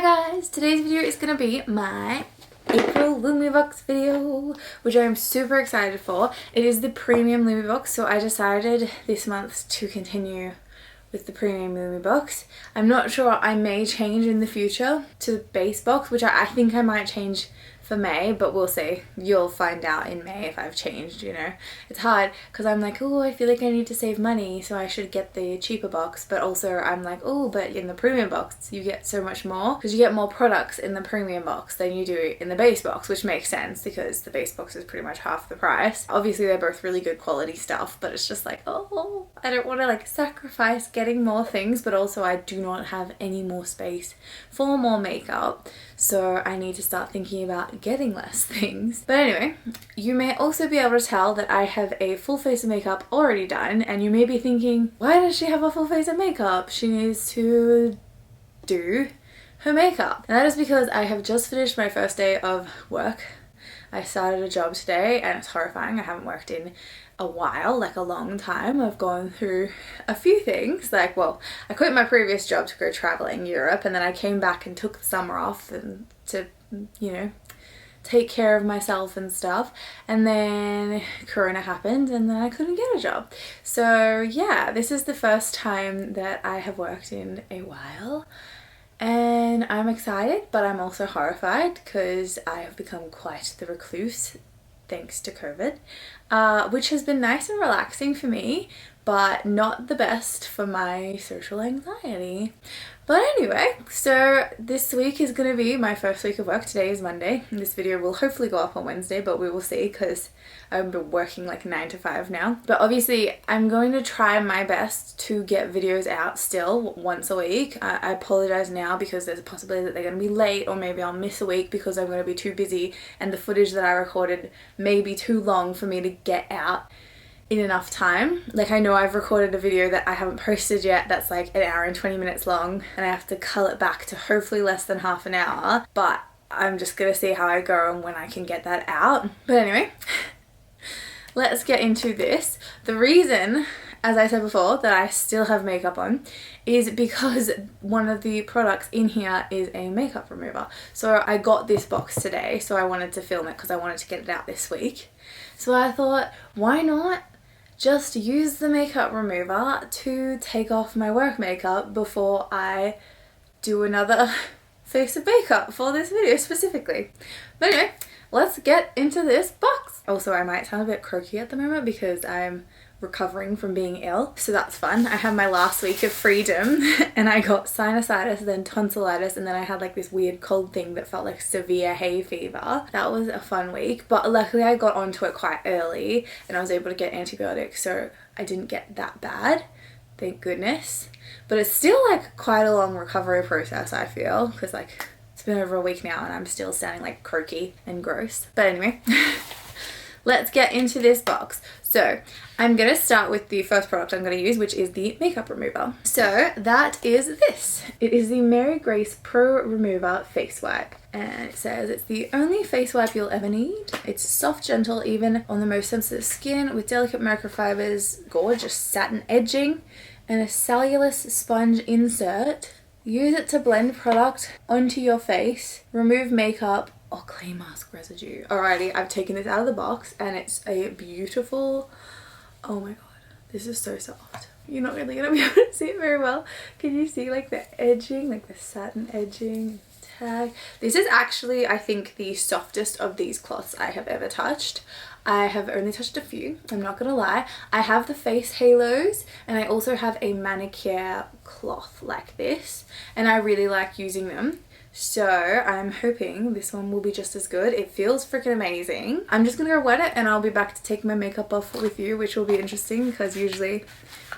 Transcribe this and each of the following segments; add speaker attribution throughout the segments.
Speaker 1: guys, today's video is gonna be my April Lumi box video, which I am super excited for. It is the premium Lumi box, so I decided this month to continue with the premium Lumi box. I'm not sure, I may change in the future to the base box, which I think I might change for May, but we'll see. You'll find out in May if I've changed, you know. It's hard because I'm like, oh, I feel like I need to save money, so I should get the cheaper box, but also I'm like, oh, but in the premium box you get so much more because you get more products in the premium box than you do in the base box, which makes sense because the base box is pretty much half the price. Obviously they're both really good quality stuff, but it's just like, oh, I don't want to like sacrifice getting more things, but also I do not have any more space for more makeup, so I need to start thinking about getting less things. But anyway, you may also be able to tell that I have a full face of makeup already done, and you may be thinking, why does she have a full face of makeup? She needs to do her makeup. And that is because I have just finished my first day of work. I started a job today and it's horrifying. I haven't worked in a while, like a long time. I've gone through a few things, like, well, I quit my previous job to go traveling Europe, and then I came back and took the summer off and to, you know, take care of myself and stuff, and then Corona happened and then I couldn't get a job. So yeah, this is the first time that I have worked in a while, and I'm excited, but I'm also horrified because I have become quite the recluse thanks to COVID, which has been nice and relaxing for me, but not the best for my social anxiety. But anyway, so this week is going to be my first week of work. Today is Monday, and this video will hopefully go up on Wednesday, but we will see because I've been working like 9 to 5 now. But obviously I'm going to try my best to get videos out still once a week. I apologize now because there's a possibility that they're going to be late, or maybe I'll miss a week because I'm going to be too busy and the footage that I recorded may be too long for me to get out in enough time. Like, I know I've recorded a video that I haven't posted yet that's like 1 hour and 20 minutes long, and I have to cull it back to hopefully less than half an hour, but I'm just gonna see how I go and when I can get that out. But anyway, let's get into this. The reason, as I said before, that I still have makeup on is because one of the products in here is a makeup remover. So I got this box today, so I wanted to film it because I wanted to get it out this week. So I thought, why not just use the makeup remover to take off my work makeup before I do another face of makeup for this video specifically. But anyway, let's get into this box. Also, I might sound a bit croaky at the moment because I'm recovering from being ill, so that's fun. I had my last week of freedom and I got sinusitis, then tonsillitis, and then I had like this weird cold thing that felt like severe hay fever. That was a fun week, but luckily I got onto it quite early and I was able to get antibiotics, so I didn't get that bad, thank goodness. But it's still like quite a long recovery process, I feel, because like it's been over a week now and I'm still sounding like croaky and gross. But anyway, let's get into this box. So I'm going to start with the first product I'm going to use, which is the makeup remover. So that is this. It is the Mary Grace ProRemover Facewipe. And it says it's the only face wipe you'll ever need. It's soft, gentle, even on the most sensitive skin, with delicate microfibers, gorgeous satin edging, and a cellulose sponge insert. Use it to blend product onto your face, remove makeup, or clay mask residue. Alrighty, I've taken this out of the box and it's a beautiful, oh my god, this is so soft. You're not really gonna be able to see it very well. Can you see like the edging, like the satin edging tag? This is actually, I think, the softest of these cloths I have ever touched. I have only touched a few, I'm not gonna lie. I have the face halos and I also have a manicure cloth like this, and I really like using them. So I'm hoping this one will be just as good. It feels freaking amazing. I'm just gonna go wet it and I'll be back to take my makeup off with you, which will be interesting because usually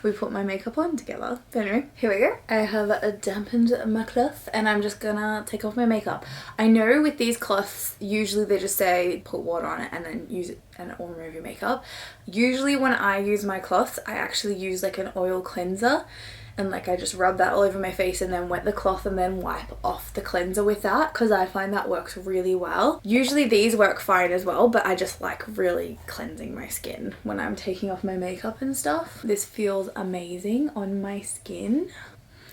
Speaker 1: we put my makeup on together. But anyway, here we go. I have dampened my cloth and I'm just gonna take off my makeup. I know with these cloths, usually they just say put water on it and then use it and it will remove your makeup. Usually when I use my cloths, I actually use like an oil cleanser, and like I just rub that all over my face and then wet the cloth and then wipe off the cleanser with that, because I find that works really well. Usually these work fine as well, but I just like really cleansing my skin when I'm taking off my makeup and stuff. This feels amazing on my skin.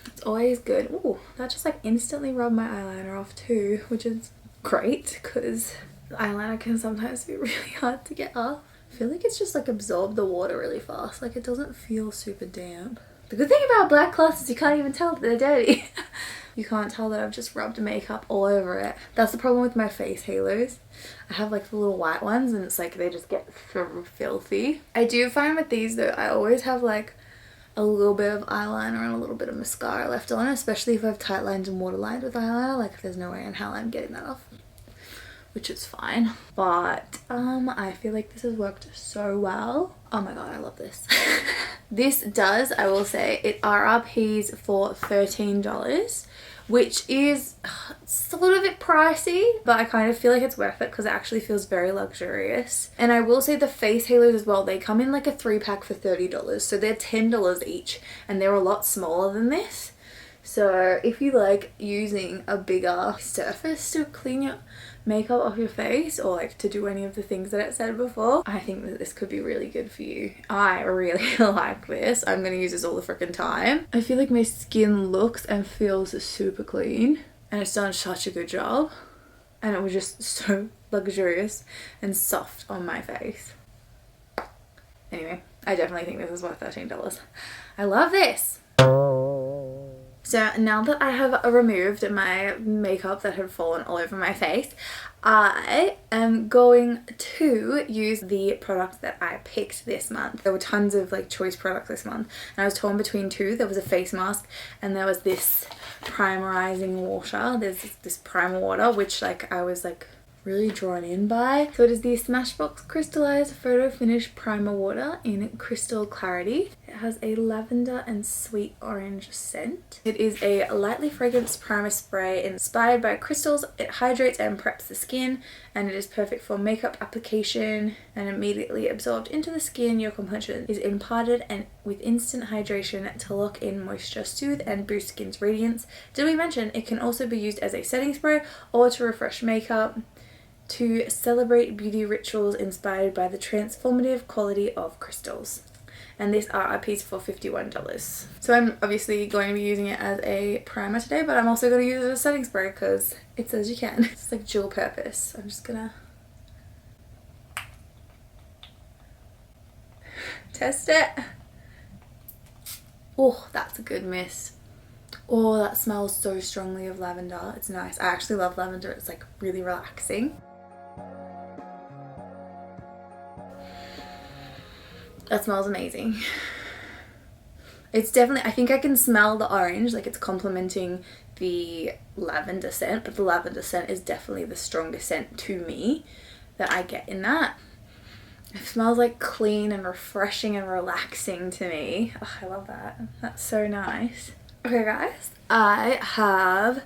Speaker 1: It's always good. Ooh, that just like instantly rubbed my eyeliner off too, which is great because the eyeliner can sometimes be really hard to get off. I feel like it's just like absorbed the water really fast. Like it doesn't feel super damp. The good thing about black cloths is you can't even tell that they're dirty. You can't tell that I've just rubbed makeup all over it. That's the problem with my face halos. I have like the little white ones and it's like they just get so filthy. I do find with these though, I always have like a little bit of eyeliner and a little bit of mascara left on, especially if I have tight lines and waterlined with eyeliner. Like there's no way in hell I'm getting that off, which is fine. But I feel like this has worked so well. Oh my god, I love this. This does, I will say, it RRPs for $13, which is sort of a bit pricey, but I kind of feel like it's worth it because it actually feels very luxurious. And I will say the face halos as well, they come in like a 3-pack for $30, so they're $10 each and they're a lot smaller than this. So if you like using a bigger surface to clean your makeup off your face or like to do any of the things that it said before, I think that this could be really good for you. I really like this. I'm going to use this all the freaking time. I feel like my skin looks and feels super clean and it's done such a good job and it was just so luxurious and soft on my face. Anyway, I definitely think this is worth $13. I love this. So now that I have removed my makeup that had fallen all over my face, I am going to use the product that I picked this month. There were tons of like choice products this month and I was torn between two. There was a face mask and there was this primerizing water. There's this primer water which like I was like really drawn in by. So it is the Smashbox Crystalized Photo Finish Primer Water in Crystal Clarity. It has a lavender and sweet orange scent. It is a lightly fragranced primer spray inspired by crystals. It hydrates and preps the skin and it is perfect for makeup application and immediately absorbed into the skin. Your complexion is imparted and with instant hydration to lock in moisture, soothe and boost skin's radiance. Did we mention it can also be used as a setting spray or to refresh makeup? To celebrate beauty rituals inspired by the transformative quality of crystals. And this RRPs for $51. So I'm obviously going to be using it as a primer today, but I'm also going to use it as a setting spray because it says you can. It's like dual purpose. I'm just gonna test it. Oh, that's a good mist. Oh, that smells so strongly of lavender. It's nice. I actually love lavender. It's like really relaxing. That smells amazing. It's definitely, I think I can smell the orange, like it's complementing the lavender scent, but the lavender scent is definitely the strongest scent to me that I get in that. It smells like clean and refreshing and relaxing to me. Oh, I love that. That's so nice. Okay guys, I have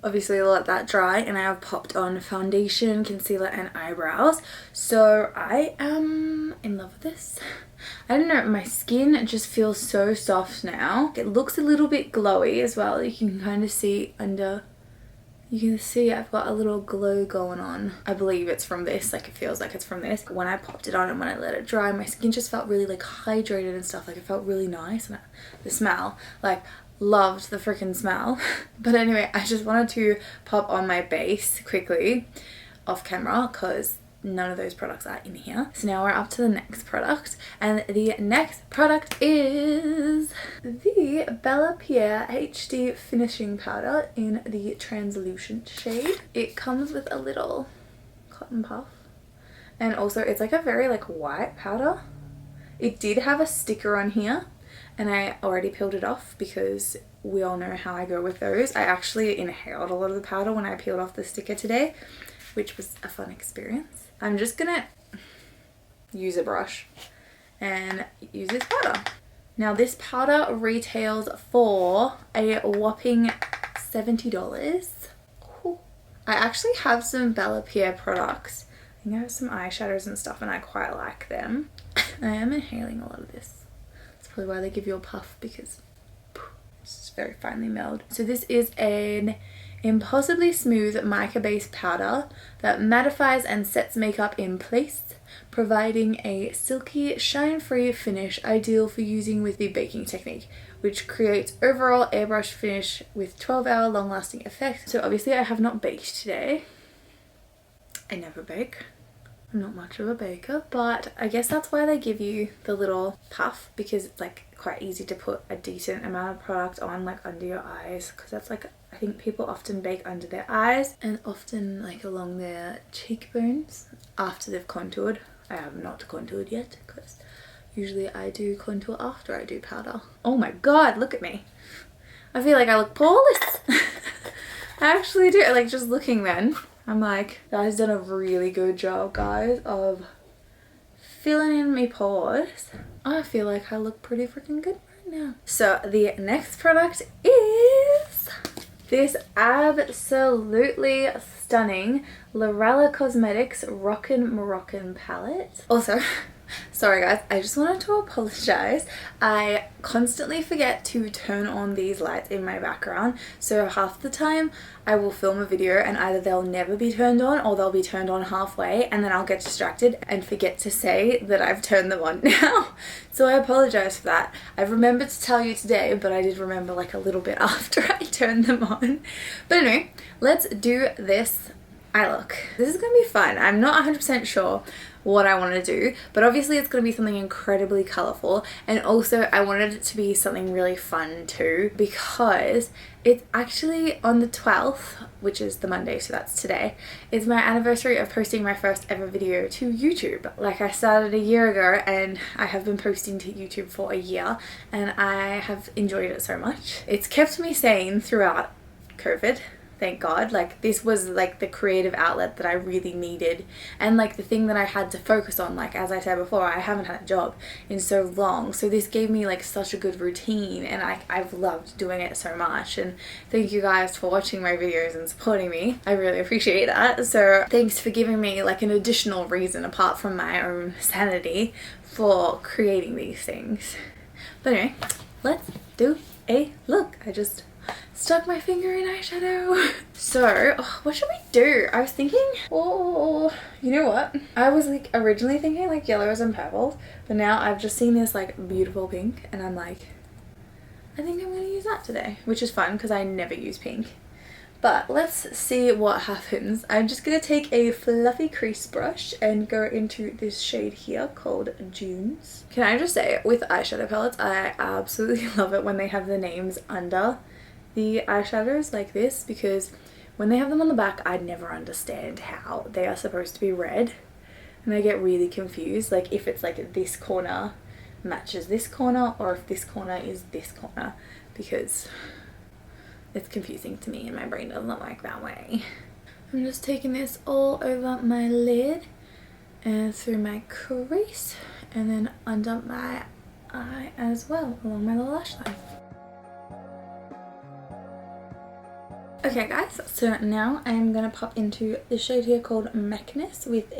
Speaker 1: obviously let that dry and I have popped on foundation, concealer and eyebrows. So I am in love with this. I don't know, my skin just feels so soft now. It looks a little bit glowy as well. You can kind of see under, you can see I've got a little glow going on. I believe it's from this, like it feels like it's from this. When I popped it on and when I let it dry, my skin just felt really like hydrated and stuff. Like it felt really nice and the smell, like loved the freaking smell. But anyway, I just wanted to pop on my base quickly off camera because none of those products are in here. So now we're up to the next product and the next product is the BellaPierre HD Finishing Powder in the translucent shade. It comes with a little cotton puff and also it's like a very like white powder. It did have a sticker on here and I already peeled it off because we all know how I go with those. I actually inhaled a lot of the powder when I peeled off the sticker today, which was a fun experience. I'm just gonna use a brush and use this powder. Now this powder retails for a whopping $70. Ooh. I actually have some BellaPierre products. I think I have some eyeshadows and stuff and I quite like them. I am inhaling a lot of this. That's probably why they give you a puff because it's just very finely milled. So this is an impossibly smooth mica base powder that mattifies and sets makeup in place, providing a silky, shine-free finish ideal for using with the baking technique, which creates overall airbrush finish with 12-hour long-lasting effect. So obviously I have not baked today. I never bake. I'm not much of a baker, but I guess that's why they give you the little puff, because it's like quite easy to put a decent amount of product on, like under your eyes, because that's like, I think people often bake under their eyes and often like along their cheekbones after they've contoured. I have not contoured yet because usually I do contour after I do powder. Oh my god, look at me. I feel like I look poreless. I actually do. Like, just looking then, I'm like, guys done a really good job, guys, of filling in my pores. I feel like I look pretty freaking good right now. So the next product is this absolutely stunning Lorella Cosmetics Rockin Moroccan palette. Also, sorry guys, I just wanted to apologize. I constantly forget to turn on these lights in my background, so half the time I will film a video and either they'll never be turned on or they'll be turned on halfway, and then I'll get distracted and forget to say that I've turned them on now. So I apologize for that. I've remembered to tell you today, but I did remember like a little bit after I turned them on. But anyway, let's do this eye look. This is gonna be fun. I'm not 100% sure what I want to do, but obviously it's going to be something incredibly colourful, and also I wanted it to be something really fun too, because it's actually on the 12th, which is the Monday, so that's today, is my anniversary of posting my first ever video to YouTube. Like, I started a year ago and I have been posting to YouTube for a year and I have enjoyed it so much. It's kept me sane throughout COVID. Thank God. Like, this was like the creative outlet that I really needed, and like the thing that I had to focus on. Like, as I said before, I haven't had a job in so long, so this gave me like such a good routine, and I've loved doing it so much. And thank you guys for watching my videos and supporting me. I really appreciate that. So thanks for giving me like an additional reason apart from my own sanity for creating these things. But anyway, let's do a look. I just stuck my finger in eyeshadow. So, what should we do? I was thinking, oh, you know what? I was like originally thinking like yellows and purples, but now I've just seen this like beautiful pink and I'm like, I think I'm gonna use that today, which is fun because I never use pink. But let's see what happens. I'm just gonna take a fluffy crease brush and go into this shade here called Dunes. Can I just say, with eyeshadow palettes, I absolutely love it when they have the names under the eyeshadows like this, because when they have them on the back, I never understand how they are supposed to be red, and I get really confused, like if it's like this corner matches this corner or if this corner is this corner, because it's confusing to me and my brain doesn't work that way. I'm just taking this all over my lid and through my crease and then under my eye as well, along my little lash line. Okay guys, so now I'm gonna pop into the shade here called Mechness with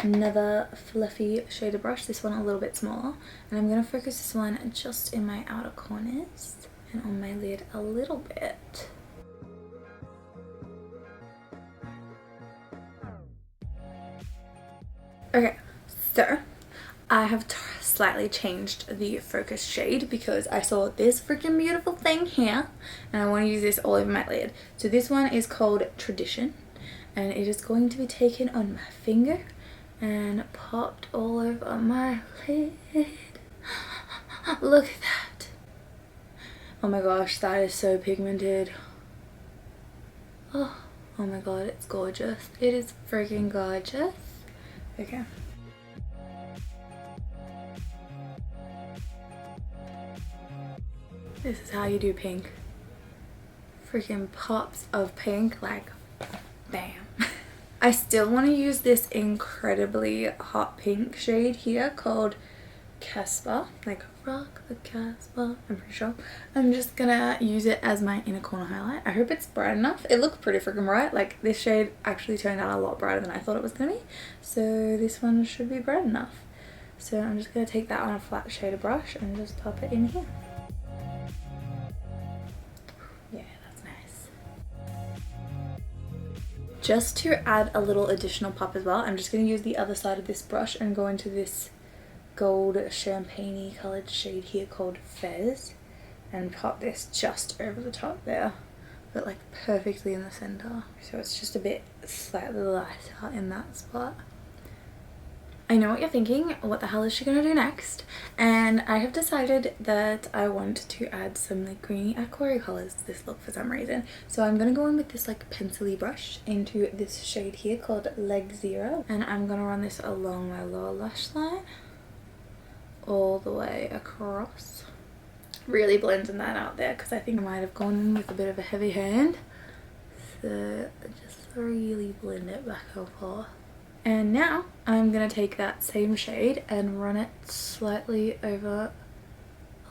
Speaker 1: another fluffy shader brush, this one a little bit smaller, and I'm gonna focus this one just in my outer corners and on my lid a little bit. Okay, so I have slightly changed the focus shade because I saw this freaking beautiful thing here and I want to use this all over my lid. So this one is called Tradition, and it is going to be taken on my finger and popped all over my lid. Look at that. Oh my gosh, that is so pigmented. Oh my god, it's gorgeous. It is freaking gorgeous. Okay. This is how you do pink. Freaking pops of pink, like bam. I still want to use this incredibly hot pink shade here called Casper, like Rock the Casper, I'm pretty sure. I'm just gonna use it as my inner corner highlight. I hope it's bright enough. It looked pretty freaking bright. Like, this shade actually turned out a lot brighter than I thought it was gonna be. So this one should be bright enough. So I'm just gonna take that on a flat shader brush and just pop it in here. Yeah, that's nice. just to add a little additional pop as well, I'm just going to use the other side of this brush and go into this gold champagne-y coloured shade here called Fez, and pop this just over the top there, but like perfectly in the centre, so it's just a bit slightly lighter in that spot. I know what you're thinking, what the hell is she gonna do next? And I have decided that I want to add some like greeny aqua colours to this look for some reason. So I'm gonna go in with this like pencil-y brush into this shade here called Leg Zero, and I'm gonna run this along my lower lash line all the way across. Really blending that out there because I think I might have gone in with a bit of a heavy hand. So just really blend it back and forth. And now I'm going to take that same shade and run it slightly over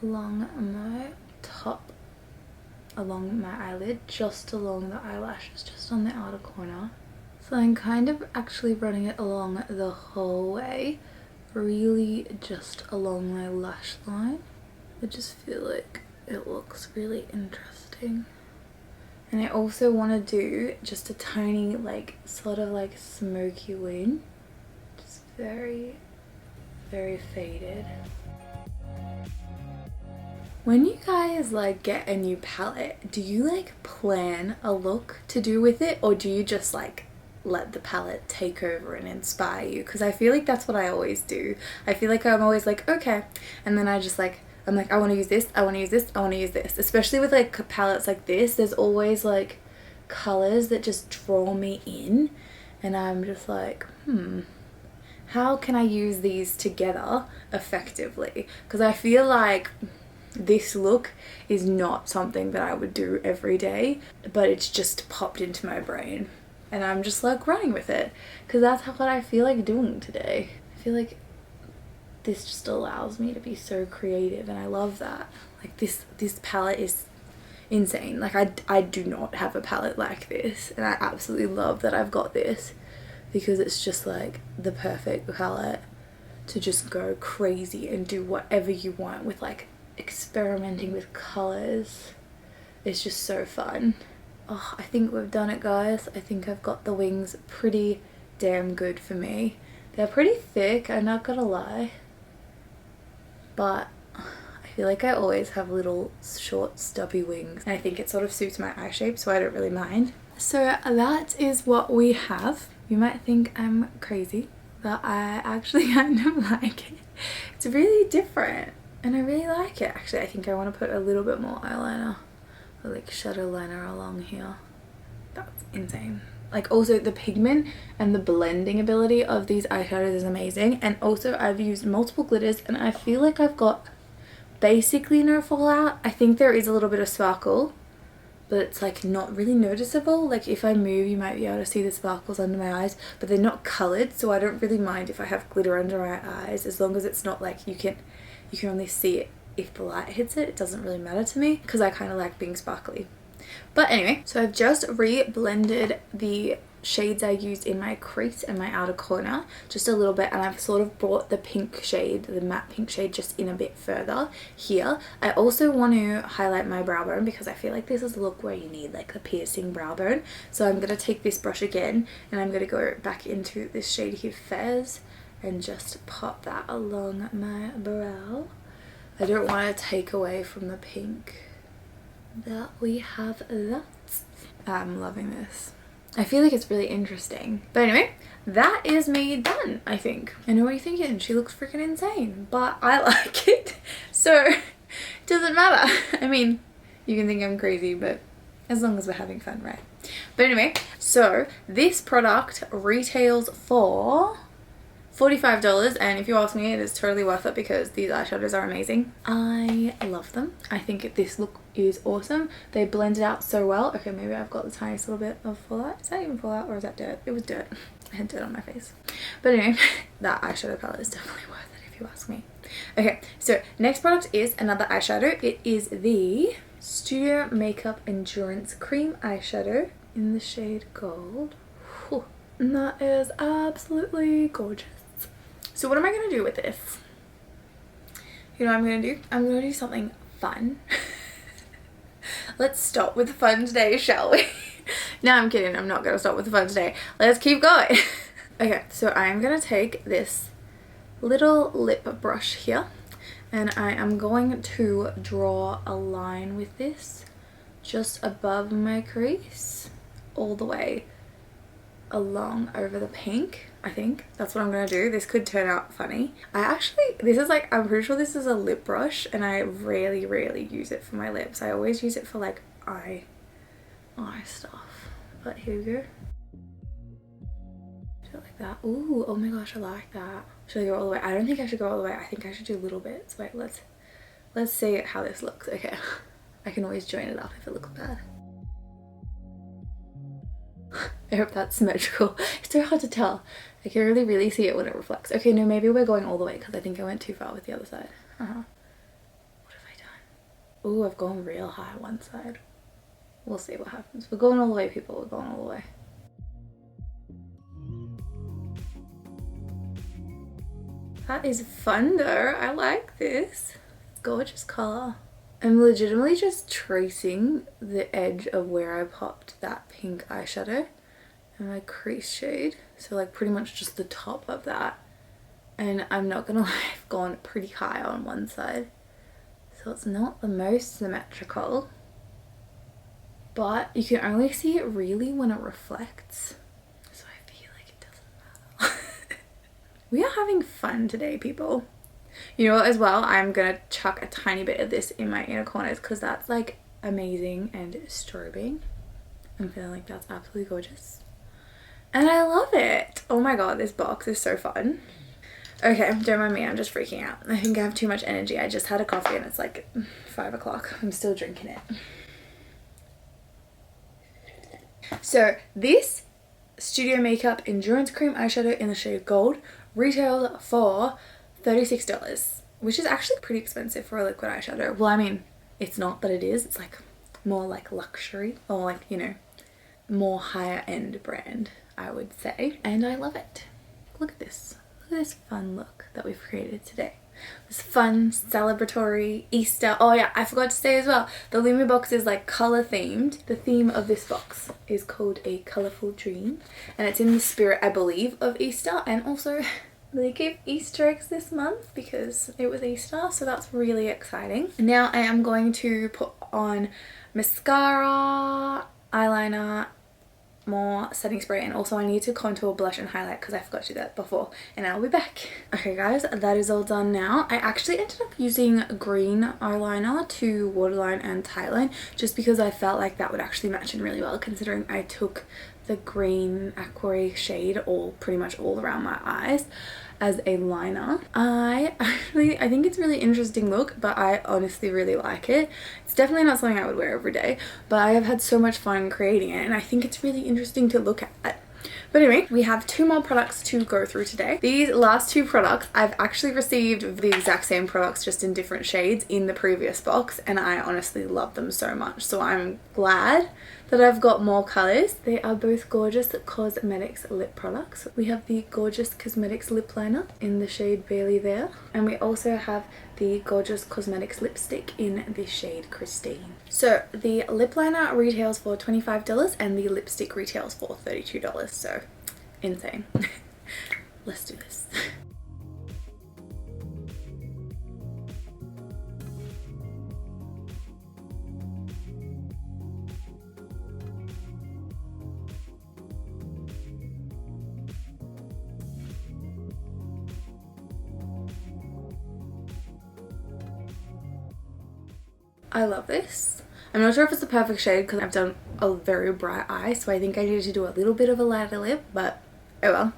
Speaker 1: along my top, along my eyelid, just along the eyelashes, just on the outer corner. So I'm kind of actually running it along the whole way, really just along my lash line. I just feel like it looks really interesting. And I also want to do just a tiny like sort of like smoky wing, just very faded. When you guys like get a new palette, do you like plan a look to do with it, or do you just like let the palette take over and inspire you? Because I feel like that's what I always do. I feel like I'm always like, okay, and then I just like, I'm like, I want to use this, I want to use this, I want to use this. Especially with like palettes like this, there's always like colors that just draw me in, and I'm just like, how can I use these together effectively? Because I feel like this look is not something that I would do every day, but it's just popped into my brain and I'm just like running with it because that's what I feel like doing today. I feel like this just allows me to be so creative, and I love that. Like this palette is insane. Like I do not have a palette like this, and I absolutely love that I've got this because it's just like the perfect palette to just go crazy and do whatever you want with, like experimenting with colors. It's just so fun. Oh, I think we've done it, guys. I think I've got the wings pretty damn good for me. They're pretty thick, I'm not gonna lie, but I feel like I always have little short stubby wings, and I think it sort of suits my eye shape, so I don't really mind. So that is what we have. You might think I'm crazy, but I actually kind of like it. It's really different and I really like it. Actually, I think I want to put a little bit more eyeliner, or like shadow liner along here. That's insane. Like also the pigment and the blending ability of these eyeshadows is amazing, and also I've used multiple glitters and I feel like I've got basically no fallout. I think there is a little bit of sparkle, but it's like not really noticeable. Like if I move you might be able to see the sparkles under my eyes, but they're not coloured, so I don't really mind if I have glitter under my eyes, as long as it's not like you can only see it if the light hits it. It doesn't really matter to me because I kind of like being sparkly. But anyway, so I've just re-blended the shades I used in my crease and my outer corner just a little bit, and I've sort of brought the pink shade, the matte pink shade, just in a bit further here. I also want to highlight my brow bone because I feel like this is a look where you need like a piercing brow bone. So I'm going to take this brush again and I'm going to go back into this shade here, Fez, and just pop that along my brow. I don't want to take away from the pink that we have that. I'm loving this. I feel like it's really interesting. But anyway, that is me done, I think. I know what you're thinking, she looks freaking insane, but I like it, so it doesn't matter. I mean, you can think I'm crazy, but as long as we're having fun, right? But anyway, so this product retails for $45, and if you ask me, it is totally worth it because these eyeshadows are amazing. I love them. I think this look is awesome. They blend it out so well. Okay, maybe I've got the tiniest little bit of fallout. Is that even fallout or is that dirt? It was dirt. I had dirt on my face. But anyway, that eyeshadow palette is definitely worth it if you ask me. Okay, so next product is another eyeshadow. It is the Studio Makeup Endurance Cream Eyeshadow in the shade Gold. Whew. And that is absolutely gorgeous. So what am I going to do with this? You know what I'm going to do? I'm going to do something fun. Let's stop with the fun today, shall we? No, I'm kidding. I'm not gonna stop with the fun today. Let's keep going. Okay, so I am gonna take this little lip brush here and I am going to draw a line with this just above my crease all the way along over the pink. I think that's what I'm gonna do. This could turn out funny. This is like, I'm pretty sure this is a lip brush and I rarely use it for my lips. I always use it for like eye stuff. But here we go. Like that. Ooh, oh my gosh, I like that. Should I go all the way? I don't think I should go all the way. I think I should do little bits. Wait, let's see how this looks. Okay, I can always join it up if it looks bad. I hope that's symmetrical. It's so hard to tell. I can really see it when it reflects. Okay, no, maybe we're going all the way because I think I went too far with the other side. What have I done? Ooh, I've gone real high one side. We'll see what happens. We're going all the way, people. We're going all the way. That is fun though. I like this. Gorgeous colour. I'm legitimately just tracing the edge of where I popped that pink eyeshadow and my crease shade. So like pretty much just the top of that. And I'm not gonna lie, I've gone pretty high on one side. So it's not the most symmetrical. But you can only see it really when it reflects. So I feel like it doesn't matter. We are having fun today, people. You know what, as well, I'm gonna chuck a tiny bit of this in my inner corners because that's like amazing and strobing. I'm feeling like that's absolutely gorgeous. And I love it. Oh my god, this box is so fun. Okay, don't mind me, I'm just freaking out. I think I have too much energy. I just had a coffee and it's like 5 o'clock. I'm still drinking it. So this Studio Makeup Endurance Cream eyeshadow in the shade Gold retailed for $36, which is actually pretty expensive for a liquid eyeshadow. Well, I mean, it's not, but it is. It's like more like luxury or like, you know, more higher end brand, I would say. And I love it. Look at this. Look at this fun look that we've created today. This fun, celebratory Easter. Oh yeah, I forgot to say as well, the Lumi box is like color themed. The theme of this box is called A Colorful Dream. And it's in the spirit, I believe, of Easter. And also, they gave Easter eggs this month because it was Easter. So that's really exciting. Now I am going to put on mascara, eyeliner, more setting spray, and also I need to contour, blush and highlight because I forgot to do that before, and I'll be back. Okay guys, that is all done now. I actually ended up using green eyeliner to waterline and tightline just because I felt like that would actually match in really well, considering I took the green aqua shade pretty much all around my eyes as a liner. I think it's a really interesting look, but I honestly really like it. It's definitely not something I would wear every day, but I have had so much fun creating it and I think it's really interesting to look at. But anyway, we have 2 more products to go through today. These last 2 products, I've actually received the exact same products just in different shades in the previous box, and I honestly love them so much. So I'm glad that I've got more colors. They are both Gorgeous Cosmetics lip products. We have the Gorgeous Cosmetics lip liner in the shade Barely There, and we also have the Gorgeous Cosmetics lipstick in the shade Christine. So the lip liner retails for $25 and the lipstick retails for $32, so insane. Let's do this. I love this. I'm not sure if it's the perfect shade because I've done a very bright eye, so I think I needed to do a little bit of a lighter lip, but oh well.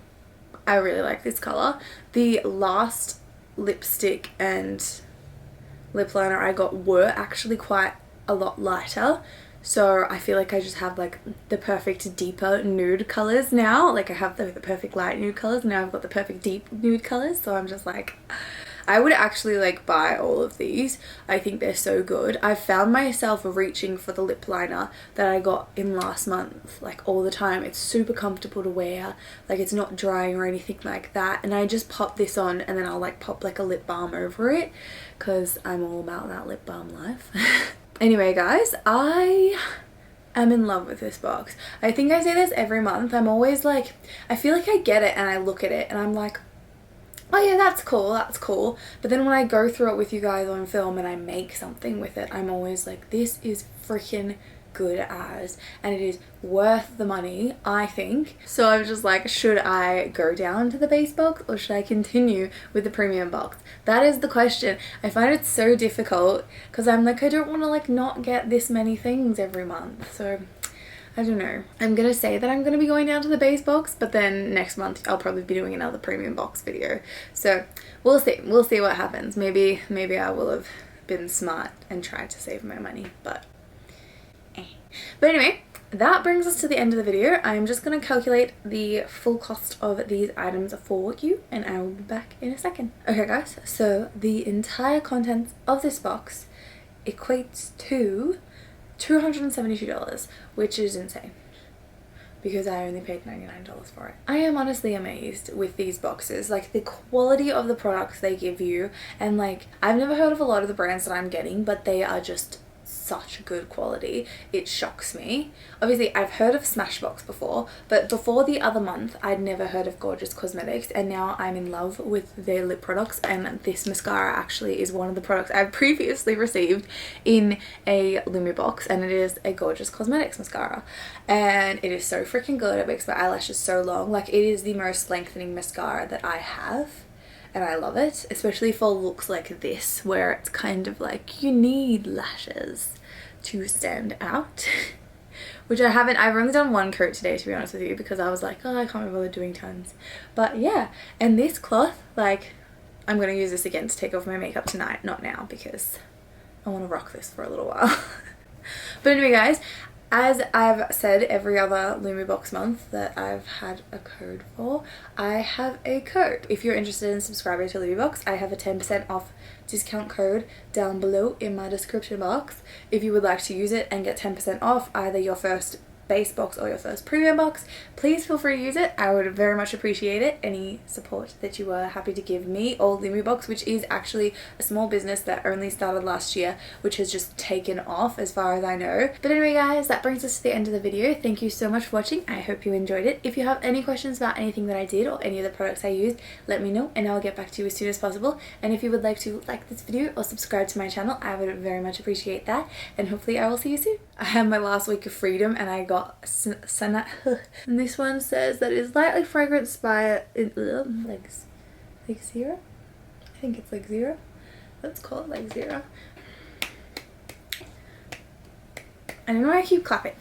Speaker 1: I really like this color. The last lipstick and lip liner I got were actually quite a lot lighter, so I feel like I just have like the perfect deeper nude colors now. Like I have the perfect light nude colors, now I've got the perfect deep nude colors, so I'm just like, I would actually like buy all of these. I think they're so good. I found myself reaching for the lip liner that I got in last month like all the time. It's super comfortable to wear, like it's not drying or anything like that, and I just pop this on and then I'll like pop like a lip balm over it because I'm all about that lip balm life. Anyway guys, I am in love with this box. I think I say this every month. I'm always like, I feel like I get it and I look at it and I'm like, oh yeah, that's cool, that's cool. But then when I go through it with you guys on film and I make something with it, I'm always like, this is freaking good as, and it is worth the money, I think. So I was just like, should I go down to the base box or should I continue with the premium box? That is the question. I find it so difficult because I'm like, I don't want to like not get this many things every month. So I don't know. I'm gonna say that I'm gonna be going down to the base box, but then next month I'll probably be doing another premium box video. So we'll see. We'll see what happens. Maybe I will have been smart and tried to save my money, but But anyway, that brings us to the end of the video. I'm just going to calculate the full cost of these items for you and I will be back in a second. Okay guys, so the entire contents of this box equates to $272, which is insane because I only paid $99 for it. I am honestly amazed with these boxes, like the quality of the products they give you, and like I've never heard of a lot of the brands that I'm getting, but they are just such good quality. It shocks me. Obviously I've heard of Smashbox before, but before the other month I'd never heard of Gorgeous Cosmetics, and now I'm in love with their lip products, and this mascara actually is one of the products I've previously received in a Lumi box, and it is a Gorgeous Cosmetics mascara, and it is so freaking good. It makes my eyelashes so long. Like, it is the most lengthening mascara that I have. And I love it, especially for looks like this where it's kind of like you need lashes to stand out. Which I haven't. I've only done one coat today, to be honest with you, because I was like, oh, I can't be bothered doing tons. But yeah, and this cloth, like, I'm going to use this again to take off my makeup tonight, not now, because I want to rock this for a little while. But anyway guys, as I've said every other Lumi box month that I've had a code for, I have a code. If you're interested in subscribing to Lumi box, I have a 10% off discount code down below in my description box. If you would like to use it and get 10% off either your first base box or your first premium box, please feel free to use it. I would very much appreciate it. Any support that you are happy to give me or Lumi box, which is actually a small business that only started last year, which has just taken off as far as I know. But anyway guys, that brings us to the end of the video. Thank you so much for watching. I hope you enjoyed it. If you have any questions about anything that I did or any of the products I used, let me know and I'll get back to you as soon as possible. And if you would like to like this video or subscribe to my channel, I would very much appreciate that, and hopefully I will see you soon. I had my last week of freedom and I got and this one says that it's lightly fragranced by like zero. I think it's like zero. Let's call it like zero. I don't know why I keep clapping.